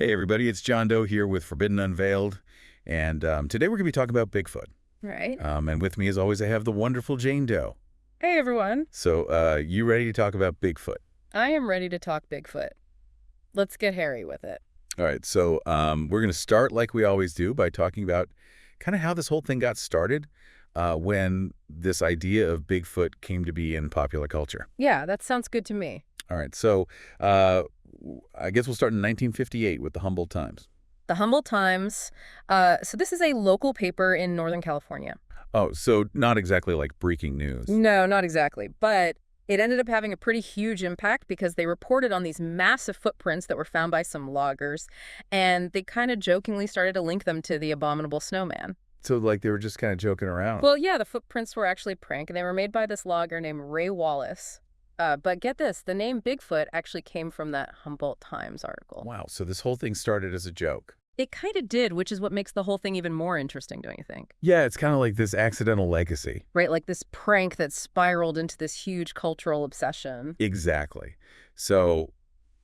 Hey everybody, it's John Doe here with Forbidden Unveiled, and today we're going to be talking about Bigfoot. Right. And with me, as always, I have the wonderful Jane Doe. Hey, everyone. So, you ready to talk about Bigfoot? I am ready to talk Bigfoot. Let's get hairy with it. All right, so we're going to start like we always do by talking about kind of how this whole thing got started when this idea of Bigfoot came to be in popular culture. Yeah, that sounds good to me. All right, so I guess we'll start in 1958 with the Humboldt Times. The Humboldt Times. So this is a local paper in Northern California. Oh, so not exactly like breaking news. No, not exactly. But it ended up having a pretty huge impact because they reported on these massive footprints that were found by some loggers, and they kind of jokingly started to link them to the abominable snowman. So like they were just kind of joking around. Well, yeah, the footprints were actually a prank, and they were made by this logger named Ray Wallace. But get this, the name Bigfoot actually came from that Humboldt Times article. Wow, so this whole thing started as a joke. It kind of did, which is what makes the whole thing even more interesting, don't you think? Yeah, it's kind of like this accidental legacy. Right, like this prank that spiraled into this huge cultural obsession. Exactly. So,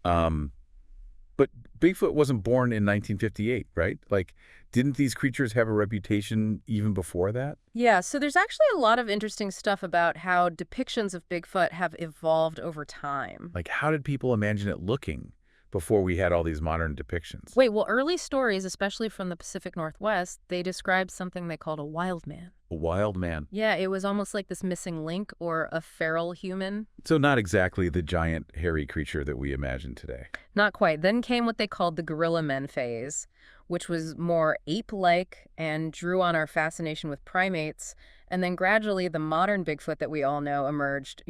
but Bigfoot wasn't born in 1958, right? Like, didn't these creatures have a reputation even before that? Yeah, so there's actually a lot of interesting stuff about how depictions of Bigfoot have evolved over time. Like, how did people imagine it looking before we had all these modern depictions? Wait, well, early stories, especially from the Pacific Northwest, they described something they called a wild man. A wild man. Yeah, it was almost like this missing link or a feral human. So not exactly the giant hairy creature that we imagine today. Not quite. Then came what they called the gorilla men phase, which was more ape-like and drew on our fascination with primates. And then gradually the modern Bigfoot that we all know emerged,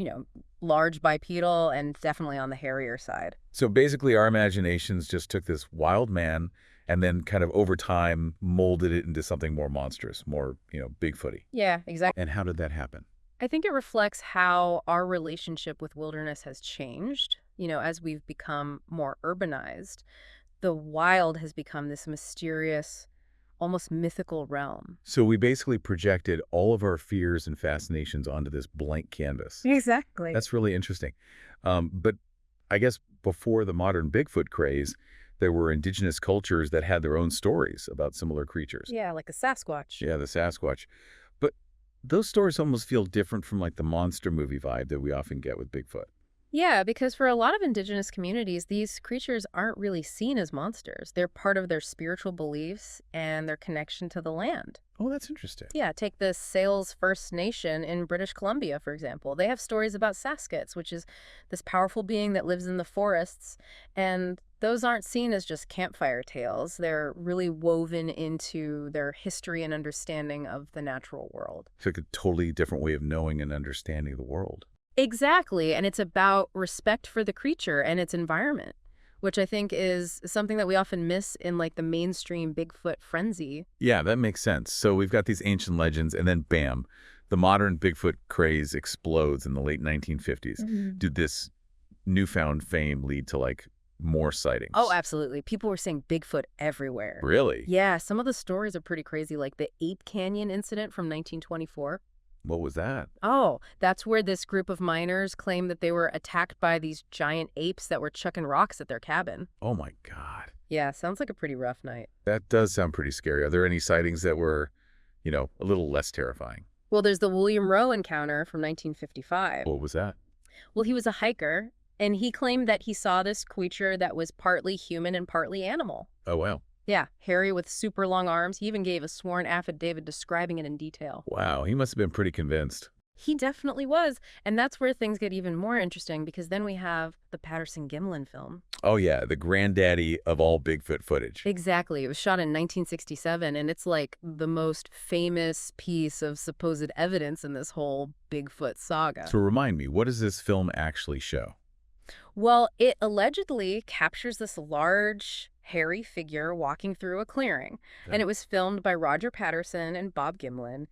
large bipedal and definitely on the hairier side. So basically our imaginations just took this wild man and then kind of over time molded it into something more monstrous, more, Bigfooty. Yeah, exactly. And how did that happen? I think it reflects how our relationship with wilderness has changed. As we've become more urbanized, the wild has become this mysterious, almost mythical realm. So we basically projected all of our fears and fascinations onto this blank canvas. Exactly. That's really interesting. But I guess before the modern Bigfoot craze, there were indigenous cultures that had their own stories about similar creatures. Yeah, like a Sasquatch. Yeah, the Sasquatch. But those stories almost feel different from like the monster movie vibe that we often get with Bigfoot. Yeah, because for a lot of indigenous communities, these creatures aren't really seen as monsters. They're part of their spiritual beliefs and their connection to the land. Oh, that's interesting. Yeah, take the Sales First Nation in British Columbia, for example. They have stories about Saskats, which is this powerful being that lives in the forests. And those aren't seen as just campfire tales. They're really woven into their history and understanding of the natural world. It's like a totally different way of knowing and understanding the world. Exactly, and it's about respect for the creature and its environment, which I think is something that we often miss in like the mainstream Bigfoot frenzy. Yeah, that makes sense. So we've got these ancient legends, and then bam, the modern Bigfoot craze explodes in the late 1950s. Did this newfound fame lead to like more sightings? Oh, absolutely. People were saying Bigfoot everywhere. Really? Yeah, some of the stories are pretty crazy, like the Ape Canyon incident from 1924. What was that? Oh, that's where this group of miners claimed that they were attacked by these giant apes that were chucking rocks at their cabin. Oh my God. Yeah, sounds like a pretty rough night. That does sound pretty scary. Are there any sightings that were, a little less terrifying? Well, there's the William Rowe encounter from 1955. What was that? Well, he was a hiker, and he claimed that he saw this creature that was partly human and partly animal. Oh, wow. Yeah, hairy with super long arms. He even gave a sworn affidavit describing it in detail. Wow, he must have been pretty convinced. He definitely was. And that's where things get even more interesting, because then we have the Patterson-Gimlin film. Oh, yeah, the granddaddy of all Bigfoot footage. Exactly. It was shot in 1967, and it's like the most famous piece of supposed evidence in this whole Bigfoot saga. So remind me, what does this film actually show? Well, it allegedly captures this large, hairy figure walking through a clearing. Okay. And it was filmed by Roger Patterson and Bob Gimlin.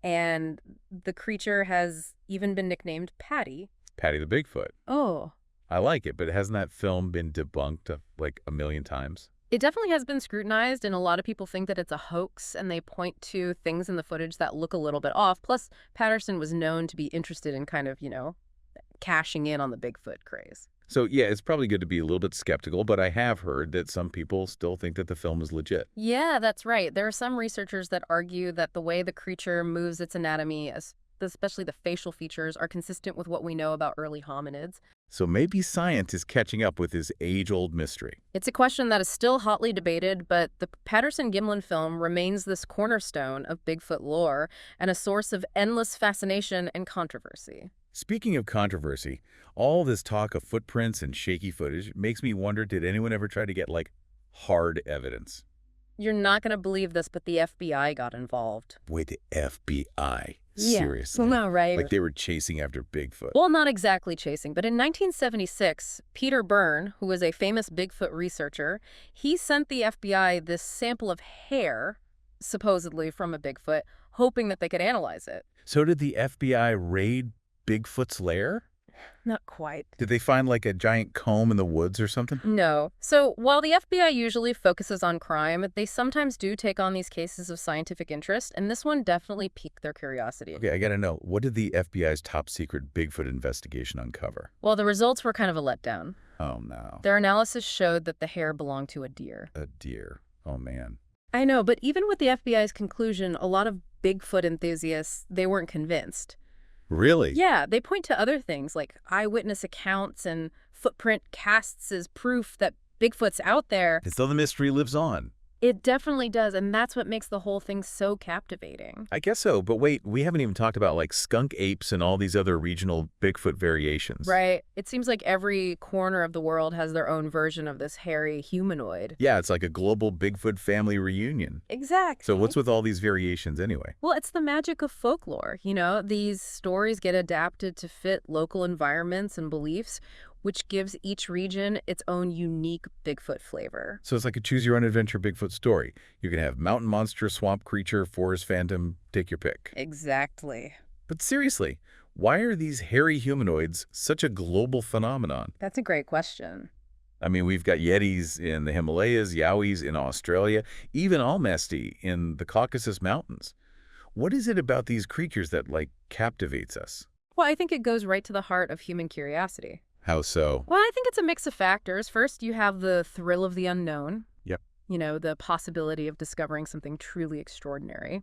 And the creature has even been nicknamed Patty. Patty the Bigfoot. Oh. I like it, but hasn't that film been debunked like a million times? It definitely has been scrutinized, and a lot of people think that it's a hoax, and they point to things in the footage that look a little bit off. Plus, Patterson was known to be interested in kind of, cashing in on the Bigfoot craze. So, yeah, it's probably good to be a little bit skeptical, but I have heard that some people still think that the film is legit. Yeah, that's right. There are some researchers that argue that the way the creature moves its anatomy, especially the facial features, are consistent with what we know about early hominids. So maybe science is catching up with this age-old mystery. It's a question that is still hotly debated, but the Patterson-Gimlin film remains this cornerstone of Bigfoot lore and a source of endless fascination and controversy. Speaking of controversy, all this talk of footprints and shaky footage makes me wonder, did anyone ever try to get, like, hard evidence? You're not going to believe this, but the FBI got involved. Wait, the FBI? Yeah. Seriously? No, right? Like they were chasing after Bigfoot? Well, not exactly chasing, but in 1976, Peter Byrne, who was a famous Bigfoot researcher, he sent the FBI this sample of hair, supposedly from a Bigfoot, hoping that they could analyze it. So did the FBI raid Bigfoot's lair? Not quite. Did they find, like, a giant comb in the woods or something? No. So while the FBI usually focuses on crime, they sometimes do take on these cases of scientific interest, and this one definitely piqued their curiosity. Okay, I gotta know, what did the FBI's top-secret Bigfoot investigation uncover? Well, the results were kind of a letdown. Oh, no. Their analysis showed that the hair belonged to a deer. A deer. Oh, man. I know, but even with the FBI's conclusion, a lot of Bigfoot enthusiasts, they weren't convinced. Really? Yeah, they point to other things like eyewitness accounts and footprint casts as proof that Bigfoot's out there. As though the mystery lives on. It definitely does, and that's what makes the whole thing so captivating. I guess so, but wait, we haven't even talked about, like, skunk apes and all these other regional Bigfoot variations. Right. It seems like every corner of the world has their own version of this hairy humanoid. Yeah, it's like a global Bigfoot family reunion. Exactly. So what's with all these variations anyway? Well, it's the magic of folklore. You know, these stories get adapted to fit local environments and beliefs, which gives each region its own unique Bigfoot flavor. So it's like a choose-your-own-adventure Bigfoot story. You can have mountain monster, swamp creature, forest phantom, take your pick. Exactly. But seriously, why are these hairy humanoids such a global phenomenon? That's a great question. I mean, we've got Yetis in the Himalayas, Yowies in Australia, even Almasti in the Caucasus Mountains. What is it about these creatures that, like, captivates us? Well, I think it goes right to the heart of human curiosity. How so? Well, I think it's a mix of factors. First, you have the thrill of the unknown. Yep. You know, the possibility of discovering something truly extraordinary.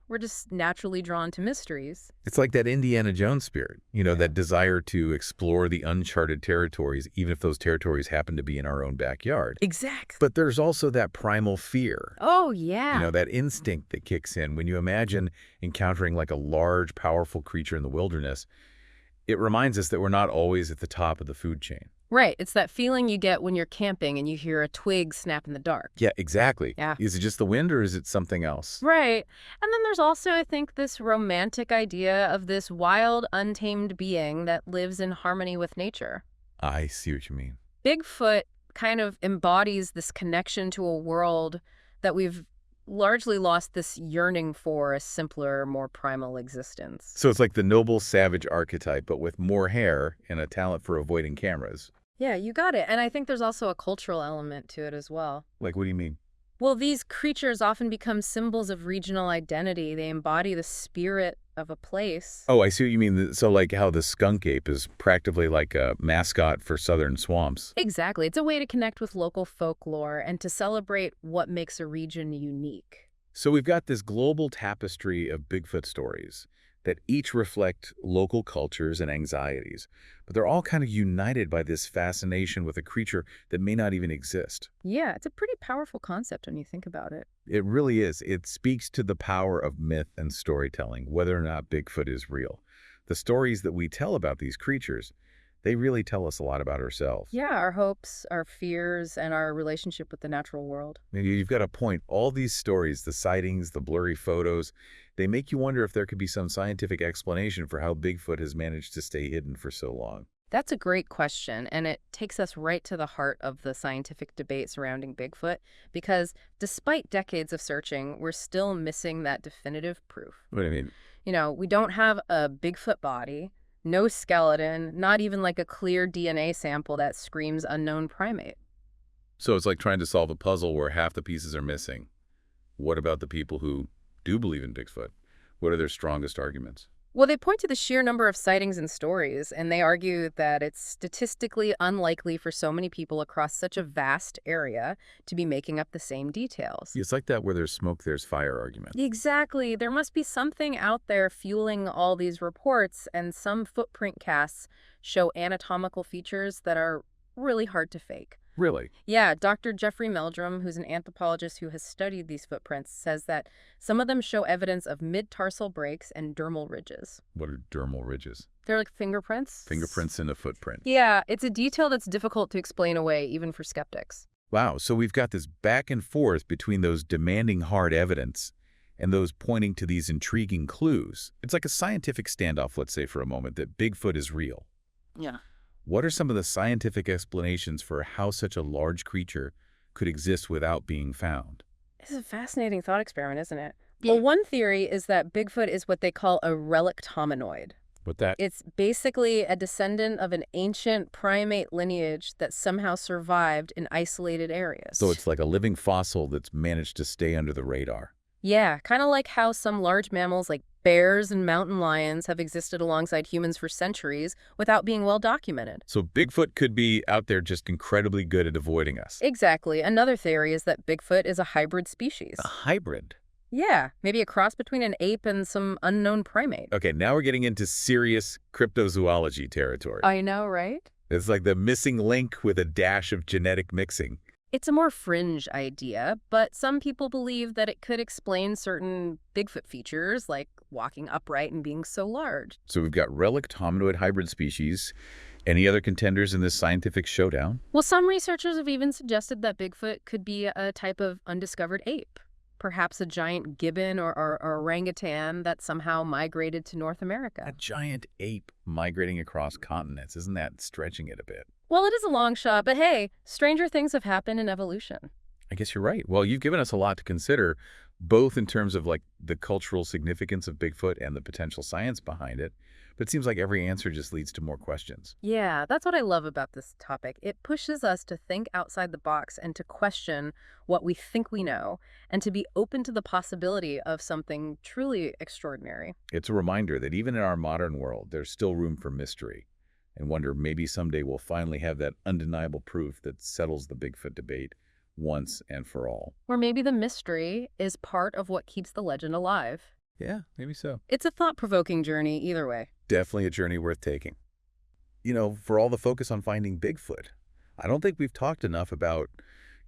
We're just naturally drawn to mysteries. It's like that Indiana Jones spirit, that desire to explore the uncharted territories, even if those territories happen to be in our own backyard. Exactly. But there's also that primal fear. Oh, yeah. That instinct that kicks in when you imagine encountering, like, a large, powerful creature in the wilderness. It reminds us that we're not always at the top of the food chain. Right. It's that feeling you get when you're camping and you hear a twig snap in the dark. Yeah, exactly. Yeah. Is it just the wind or is it something else? Right. And then there's also, I think, this romantic idea of this wild, untamed being that lives in harmony with nature. I see what you mean. Bigfoot kind of embodies this connection to a world that we've largely lost this yearning for a simpler, more primal existence. So it's like the noble savage archetype, but with more hair and a talent for avoiding cameras. Yeah, you got it. And I think there's also a cultural element to it as well. Like, what do you mean? Well, these creatures often become symbols of regional identity. They embody the spirit of a place. Oh, I see what you mean. So like how the skunk ape is practically like a mascot for southern swamps. Exactly. It's a way to connect with local folklore and to celebrate what makes a region unique. So we've got this global tapestry of Bigfoot stories that each reflect local cultures and anxieties, but they're all kind of united by this fascination with a creature that may not even exist. Yeah, it's a pretty powerful concept when you think about it. It really is. It speaks to the power of myth and storytelling, whether or not Bigfoot is real. The stories that we tell about these creatures, they really tell us a lot about ourselves. Yeah, our hopes, our fears, and our relationship with the natural world. You've got a point. All these stories, the sightings, the blurry photos, they make you wonder if there could be some scientific explanation for how Bigfoot has managed to stay hidden for so long. That's a great question, and it takes us right to the heart of the scientific debate surrounding Bigfoot, because despite decades of searching, we're still missing that definitive proof. What do you mean? You know, we don't have a Bigfoot body, no skeleton, not even like a clear DNA sample that screams unknown primate. So it's like trying to solve a puzzle where half the pieces are missing. What about the people who do believe in Bigfoot? What are their strongest arguments? Well, they point to the sheer number of sightings and stories, and they argue that it's statistically unlikely for so many people across such a vast area to be making up the same details. It's like that where there's smoke, there's fire argument. Exactly. There must be something out there fueling all these reports, and some footprint casts show anatomical features that are really hard to fake. Really? Yeah, Dr. Jeffrey Meldrum, who's an anthropologist who has studied these footprints, says that some of them show evidence of mid-tarsal breaks and dermal ridges. What are dermal ridges? They're like fingerprints. Fingerprints in a footprint. Yeah, it's a detail that's difficult to explain away, even for skeptics. Wow, so we've got this back and forth between those demanding hard evidence and those pointing to these intriguing clues. It's like a scientific standoff, let's say for a moment, that Bigfoot is real. Yeah. What are some of the scientific explanations for how such a large creature could exist without being found? It's a fascinating thought experiment, isn't it? Well, one theory is that Bigfoot is what they call a relict hominoid. What that? It's basically a descendant of an ancient primate lineage that somehow survived in isolated areas. So it's like a living fossil that's managed to stay under the radar. Yeah, kind of like how some large mammals like bears and mountain lions have existed alongside humans for centuries without being well documented. So Bigfoot could be out there just incredibly good at avoiding us. Exactly. Another theory is that Bigfoot is a hybrid species. A hybrid? Yeah, maybe a cross between an ape and some unknown primate. Okay, now we're getting into serious cryptozoology territory. I know, right? It's like the missing link with a dash of genetic mixing. It's a more fringe idea, but some people believe that it could explain certain Bigfoot features, like walking upright and being so large. So we've got relict hominoid hybrid species. Any other contenders in this scientific showdown? Well, some researchers have even suggested that Bigfoot could be a type of undiscovered ape, perhaps a giant gibbon or orangutan that somehow migrated to North America. A giant ape migrating across continents. Isn't that stretching it a bit? Well, it is a long shot, but hey, stranger things have happened in evolution. I guess you're right. Well, you've given us a lot to consider, both in terms of like the cultural significance of Bigfoot and the potential science behind it. But it seems like every answer just leads to more questions. Yeah, that's what I love about this topic. It pushes us to think outside the box and to question what we think we know and to be open to the possibility of something truly extraordinary. It's a reminder that even in our modern world, there's still room for mystery. And wonder maybe someday we'll finally have that undeniable proof that settles the Bigfoot debate once and for all. Or maybe the mystery is part of what keeps the legend alive. Yeah, maybe so. It's a thought-provoking journey either way. Definitely a journey worth taking. You know, for all the focus on finding Bigfoot, I don't think we've talked enough about,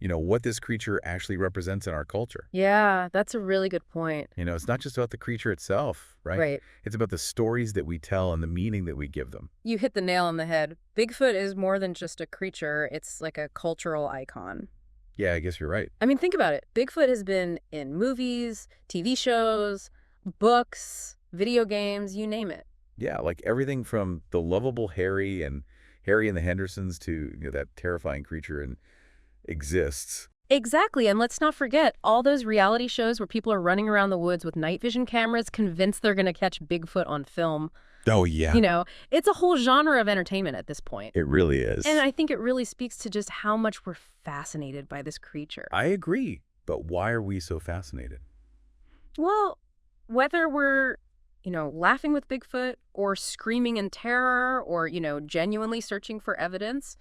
what this creature actually represents in our culture. Yeah, that's a really good point. It's not just about the creature itself, right? Right. It's about the stories that we tell and the meaning that we give them. You hit the nail on the head. Bigfoot is more than just a creature. It's like a cultural icon. Yeah, I guess you're right. I mean, think about it. Bigfoot has been in movies, TV shows, books, video games, you name it. Yeah, like everything from the lovable Harry and the Hendersons to that terrifying creature and exists. Exactly, and let's not forget all those reality shows where people are running around the woods with night vision cameras convinced they're going to catch Bigfoot on film. Oh, yeah. It's a whole genre of entertainment at this point. It really is. And I think it really speaks to just how much we're fascinated by this creature. I agree. But why are we so fascinated? Well, whether we're, laughing with Bigfoot or screaming in terror or, genuinely searching for evidence,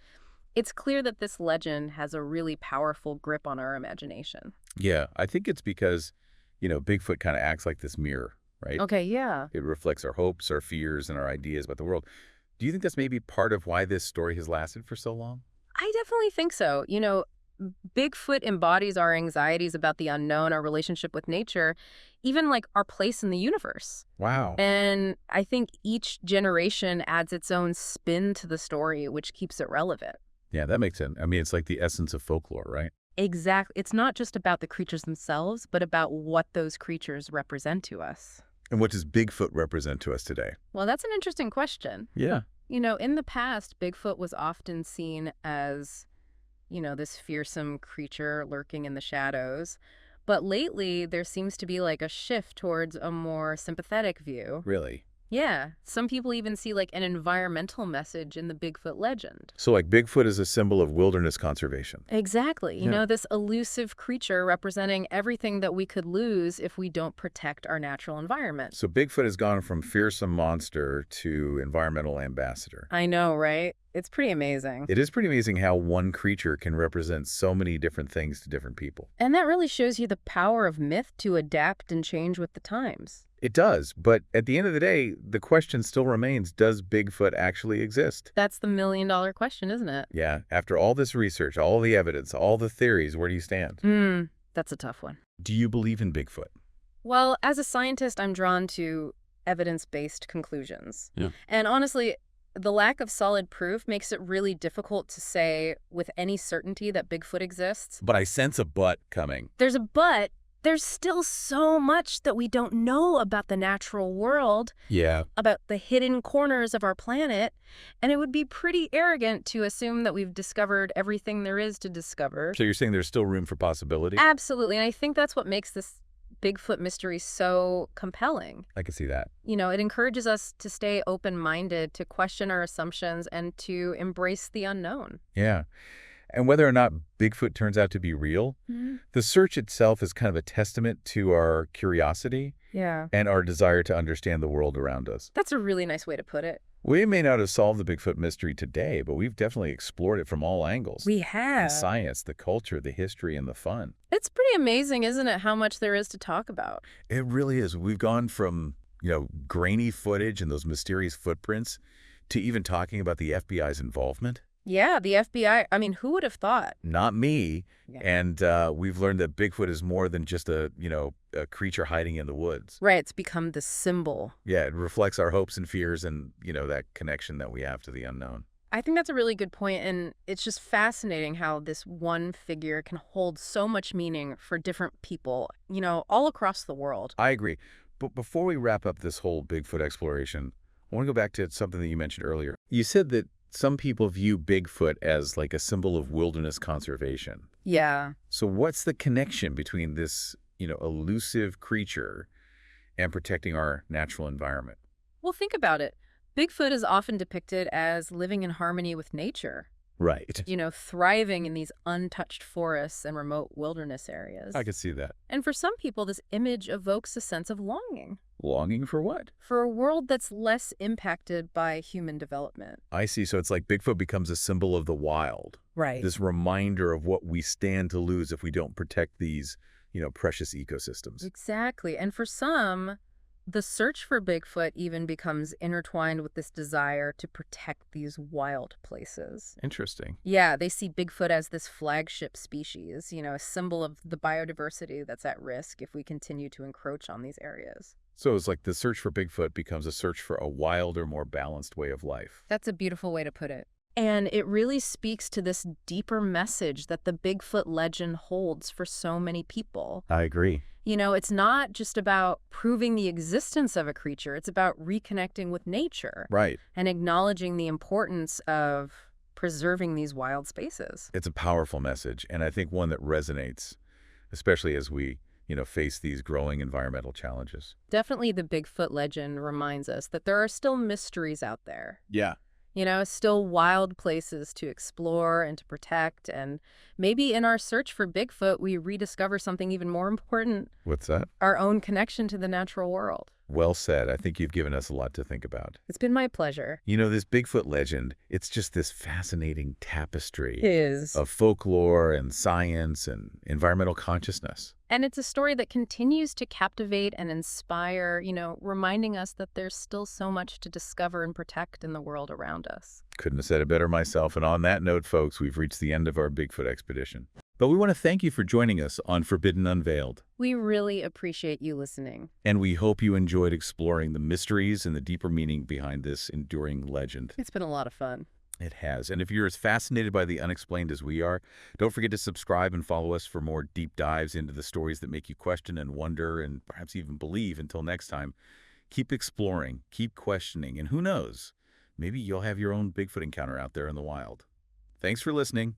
it's clear that this legend has a really powerful grip on our imagination. Yeah, I think it's because, Bigfoot kind of acts like this mirror, right? Okay, yeah. It reflects our hopes, our fears, and our ideas about the world. Do you think that's maybe part of why this story has lasted for so long? I definitely think so. Bigfoot embodies our anxieties about the unknown, our relationship with nature, even like our place in the universe. Wow. And I think each generation adds its own spin to the story, which keeps it relevant. Yeah, that makes sense. I mean, it's like the essence of folklore, right? Exactly. It's not just about the creatures themselves, but about what those creatures represent to us. And what does Bigfoot represent to us today? Well, that's an interesting question. Yeah. In the past, Bigfoot was often seen as, this fearsome creature lurking in the shadows. But lately, there seems to be like a shift towards a more sympathetic view. Really? Yeah, some people even see like an environmental message in the Bigfoot legend. So like Bigfoot is a symbol of wilderness conservation. Exactly. You Yeah. know, this elusive creature representing everything that we could lose if we don't protect our natural environment. So Bigfoot has gone from fearsome monster to environmental ambassador. I know, right? It's pretty amazing. It is pretty amazing how one creature can represent so many different things to different people. And that really shows you the power of myth to adapt and change with the times. It does, but at the end of the day, the question still remains, does Bigfoot actually exist? That's the million-dollar question, isn't it? Yeah, after all this research, all the evidence, all the theories, where do you stand? That's a tough one. Do you believe in Bigfoot? Well, as a scientist, I'm drawn to evidence-based conclusions. Yeah. And honestly, the lack of solid proof makes it really difficult to say with any certainty that Bigfoot exists. But I sense a but coming. There's a but. There's still so much that we don't know about the natural world, Yeah. about the hidden corners of our planet, and it would be pretty arrogant to assume that we've discovered everything there is to discover. So you're saying there's still room for possibility? Absolutely, and I think that's what makes this Bigfoot mystery so compelling. I can see that. You know, it encourages us to stay open-minded, to question our assumptions, and to embrace the unknown. Yeah. And whether or not Bigfoot turns out to be real, the search itself is kind of a testament to our curiosity Yeah. and our desire to understand the world around us. That's a really nice way to put it. We may not have solved the Bigfoot mystery today, but we've definitely explored it from all angles. We The have. science, the culture, the history, and the fun. It's pretty amazing, isn't it, how much there is to talk about? It really is. We've gone from, grainy footage and those mysterious footprints to even talking about the FBI's involvement. Yeah, the FBI, I mean, who would have thought? Not me. Yeah. And we've learned that Bigfoot is more than just a creature hiding in the woods. Right, it's become the symbol. Yeah, it reflects our hopes and fears and, that connection that we have to the unknown. I think that's a really good point, and it's just fascinating how this one figure can hold so much meaning for different people, all across the world. I agree. But before we wrap up this whole Bigfoot exploration, I want to go back to something that you mentioned earlier. You said that some people view Bigfoot as like a symbol of wilderness conservation. Yeah. So what's the connection between this, elusive creature and protecting our natural environment? Well, think about it. Bigfoot is often depicted as living in harmony with nature, Right. thriving in these untouched forests and remote wilderness areas. I could see that. And for some people, this image evokes a sense of longing Longing for what? for a world that's less impacted by human development. I see. So it's like Bigfoot becomes a symbol of the wild. Right. This reminder of what we stand to lose if we don't protect these, precious ecosystems. Exactly. And for some, the search for Bigfoot even becomes intertwined with this desire to protect these wild places. Interesting. Yeah, they see Bigfoot as this flagship species, a symbol of the biodiversity that's at risk if we continue to encroach on these areas. So it's like the search for Bigfoot becomes a search for a wilder, more balanced way of life. That's a beautiful way to put it. And it really speaks to this deeper message that the Bigfoot legend holds for so many people. I agree. It's not just about proving the existence of a creature. It's about reconnecting with nature. Right. And acknowledging the importance of preserving these wild spaces. It's a powerful message, and I think one that resonates, especially as we, face these growing environmental challenges. Definitely the Bigfoot legend reminds us that there are still mysteries out there. Yeah. Still wild places to explore and to protect. And maybe in our search for Bigfoot, we rediscover something even more important. What's that? Our own connection to the natural world. Well said. I think you've given us a lot to think about. It's been my pleasure. This Bigfoot legend, it's just this fascinating tapestry Is. of folklore and science and environmental consciousness. And it's a story that continues to captivate and inspire, reminding us that there's still so much to discover and protect in the world around us. Couldn't have said it better myself. And on that note, folks, we've reached the end of our Bigfoot expedition. But we want to thank you for joining us on Forbidden Unveiled. We really appreciate you listening. And we hope you enjoyed exploring the mysteries and the deeper meaning behind this enduring legend. It's been a lot of fun. It has. And if you're as fascinated by the unexplained as we are, don't forget to subscribe and follow us for more deep dives into the stories that make you question and wonder and perhaps even believe. Until next time, keep exploring, keep questioning, and who knows, maybe you'll have your own Bigfoot encounter out there in the wild. Thanks for listening.